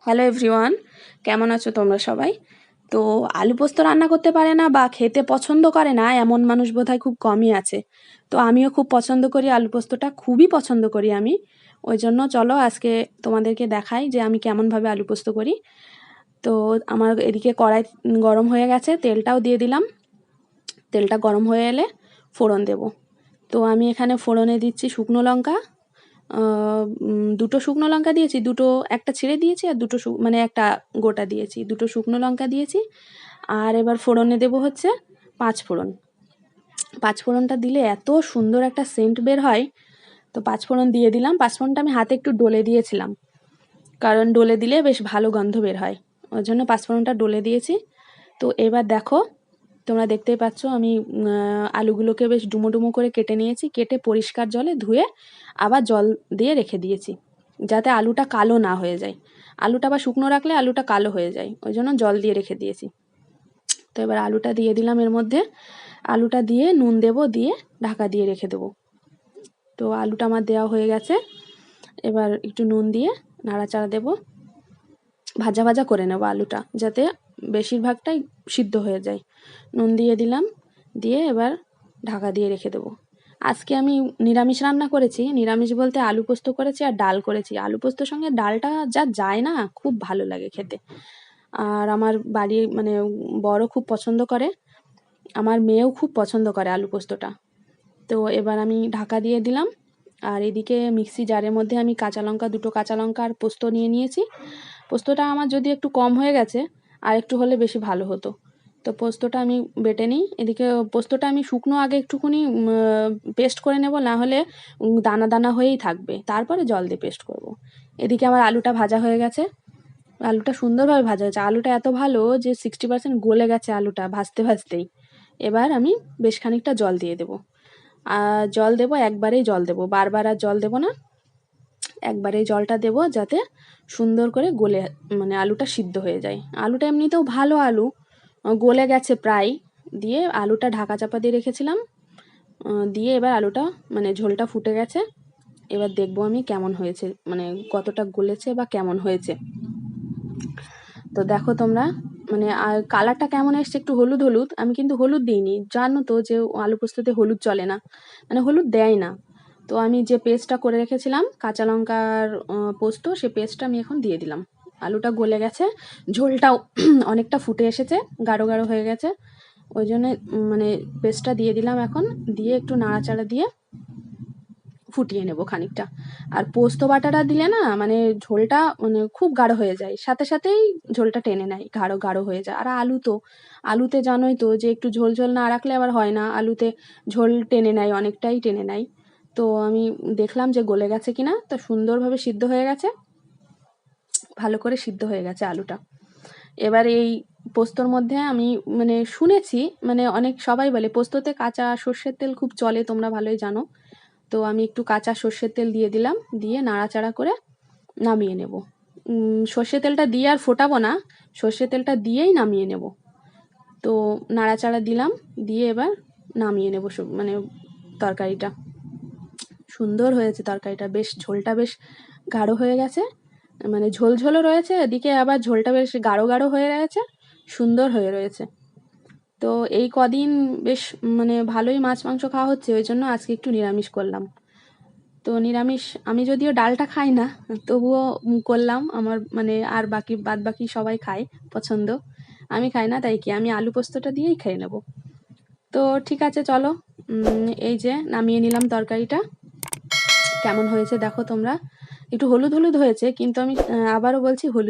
Hello everyone, কেমন আছো তোমরা সবাই? তো আলু পোস্ত রান্না করতে পারে না বা খেতে পছন্দ করে না এমন মানুষ বোধহয় খুব কমই আছে। তো আমিও খুব পছন্দ করি, আলু পোস্তটা খুবই পছন্দ করি আমি। ওই জন্য চলো আজকে তোমাদেরকে দেখাই যে আমি কেমনভাবে আলু পোস্ত করি। তো আমার এদিকে কড়াই গরম হয়ে গেছে, তেলটাও দিয়ে দিলাম। তেলটা গরম হয়ে এলে ফোড়ন দেব। তো আমি এখানে ফোড়নে দিচ্ছি শুকনো লঙ্কা, দুটো শুকনো লঙ্কা দিয়েছি, একটা ছিঁড়ে দিয়েছি আর মানে একটা গোটা দিয়েছি, দুটো শুকনো লঙ্কা দিয়েছি। আর এবার ফোড়নে দেব হচ্ছে পাঁচফোড়নটা দিলে এত সুন্দর একটা সেন্ট বের হয়। তো পাঁচফোড়ন দিয়ে দিলাম। পাঁচফোড়নটা আমি হাতে একটু ডলে দিয়েছিলাম, কারণ ডলে দিলে বেশ ভালো গন্ধ বের হয়, ওই জন্য পাঁচফোড়নটা ডলে দিয়েছি। তো এবার দেখো, তোমরা দেখতেই পাচ্ছ আমি আলুগুলোকে বেশ ডুমো ডুমো করে কেটে নিয়েছি, কেটে পরিষ্কার জলে ধুয়ে আবার জল দিয়ে রেখে দিয়েছি, যাতে আলুটা কালো না হয়ে যায়। আলুটা আবার শুকনো রাখলে আলুটা কালো হয়ে যায়, ওই জন্য জল দিয়ে রেখে দিয়েছি। তো এবার আলুটা দিয়ে দিলাম এর মধ্যে, আলুটা দিয়ে নুন দেব, দিয়ে ঢাকা দিয়ে রেখে দেবো। তো আলুটা আমার দেওয়া হয়ে গেছে, এবার একটু নুন দিয়ে নাড়াচাড়া দেব, ভাজা ভাজা করে নেব আলুটা, যাতে বেশিরভাগটাই সিদ্ধ হয়ে যায়। নুন দিয়ে দিলাম, দিয়ে এবার ঢাকা দিয়ে রেখে দেবো। আজকে আমি নিরামিষ রান্না করেছি, নিরামিষ বলতে আলু পোস্ত করেছি আর ডাল করেছি। আলু পোস্তর সঙ্গে ডালটা যা যায় না, খুব ভালো লাগে খেতে। আর আমার বাড়ি মানে বড় খুব পছন্দ করে, আমার মেয়েও খুব পছন্দ করে আলু পোস্তটা। তো এবার আমি ঢাকা দিয়ে দিলাম। আর এদিকে মিক্সি জারের মধ্যে আমি দুটো কাঁচা লঙ্কা আর পোস্ত নিয়ে নিয়েছি। পোস্তটা আমার যদি একটু কম হয়ে গেছে, আর একটু হলে বেশি ভালো হতো। তো পোস্তটা আমি বেটে নিই। এদিকে পোস্তটা আমি শুকনো আগে একটুখানি পেস্ট করে নেব, না হলে দানা দানা হয়েই থাকবে, তারপরে জল দিয়ে পেস্ট করব। এদিকে আমার আলুটা ভাজা হয়ে গেছে, আলুটা সুন্দরভাবে ভাজা হয়েছে। আলুটা এত ভালো যে 60% গলে গেছে আলুটা ভাজতে ভাজতেই। এবার আমি বেশ খানিকটা জল দিয়ে দেবো। আর জল দেবো, একবারেই জল দেবো, বারবার আর জল দেবো না। একবারেই জলটা দেবো, যাতে সুন্দর করে গলে মানে আলুটা সিদ্ধ হয়ে যায়। আলুটা এমনিতেও ভালো আলু, গলে গেছে প্রায়। দিয়ে আলুটা ঢাকা চাপা দিয়ে রেখেছিলাম, দিয়ে এবার আলুটা মানে ঝোলটা ফুটে গেছে। এবার দেখবো আমি কেমন হয়েছে, মানে কতটা গলেছে বা কেমন হয়েছে। তো দেখো তোমরা, মানে কালারটা কেমন এসছে, একটু হলুদ হলুদ। আমি কিন্তু হলুদ দিইনি, জানো তো যে আলু পোস্ততে হলুদ চলে না, মানে হলুদ দেয় না। তো আমি যে পেস্টটা করে রেখেছিলাম কাঁচা লঙ্কার পোস্ত, সে পেস্টটা আমি এখন দিয়ে দিলাম। আলুটা গলে গেছে, ঝোলটাও অনেকটা ফুটে এসেছে, গাঢ় গাঢ় হয়ে গেছে, ওই জন্য মানে পেস্টটা দিয়ে দিলাম এখন। দিয়ে একটু নাড়াচাড়া দিয়ে ফুটিয়ে নেব খানিকটা। আর পোস্ত বাটাটা দিলে না, মানে ঝোলটা মানে খুব গাঢ় হয়ে যায়, সাথে সাথেই ঝোলটা টেনে নেয়, গাঢ় গাঢ় হয়ে যায়। আর আলুতে জানোই তো যে একটু ঝোল ঝোল না রাখলে আবার হয় না, আলুতে ঝোল টেনে নেয়, অনেকটাই টেনে নেয়। তো আমি দেখলাম যে গলে গেছে কিনা, তো সুন্দরভাবে সিদ্ধ হয়ে গেছে, ভালো করে সিদ্ধ হয়ে গেছে আলুটা। এবার এই পোস্তর মধ্যে আমি মানে শুনেছি, মানে অনেক সবাই বলে পোস্ততে কাঁচা সর্ষের তেল খুব চলে, তোমরা ভালোই জানো। তো আমি একটু কাঁচা সর্ষের তেল দিয়ে দিলাম, দিয়ে নাড়াচাড়া করে নামিয়ে নেব। সর্ষের তেলটা দিয়ে আর ফোটাবো না, সর্ষের তেলটা দিয়েই নামিয়ে নেব। তো নাড়াচাড়া দিলাম, দিয়ে এবার নামিয়ে নেব মানে তরকারিটা। সুন্দর হয়েছে তরকারিটা, বেশ ঝোলটা বেশ গাঢ় হয়ে গেছে, মানে ঝোল ঝোলও রয়েছে, এদিকে আবার ঝোলটা বেশ গাঢ় গাঢ় হয়ে রয়েছে, সুন্দর হয়ে রয়েছে। তো এই কদিন বেশ মানে ভালোই মাছ মাংস খাওয়া হচ্ছে, ওই জন্য আজকে একটু নিরামিষ করলাম। তো নিরামিষ আমি যদিও ডালটা খাই না, তবুও করলাম। আমার মানে আর বাদ বাকি সবাই খায়, পছন্দ। আমি খাই না, তাই কি আমি আলু পোস্তটা দিয়েই খেয়ে নেব। তো ঠিক আছে, চলো। এই যে নামিয়ে নিলাম তরকারিটা। কেমন হয়েছে দেখো তোমরা, একটু হলুদ হলুদ হয়েছে, কিন্তু আমি আবারও বলছি হলুদ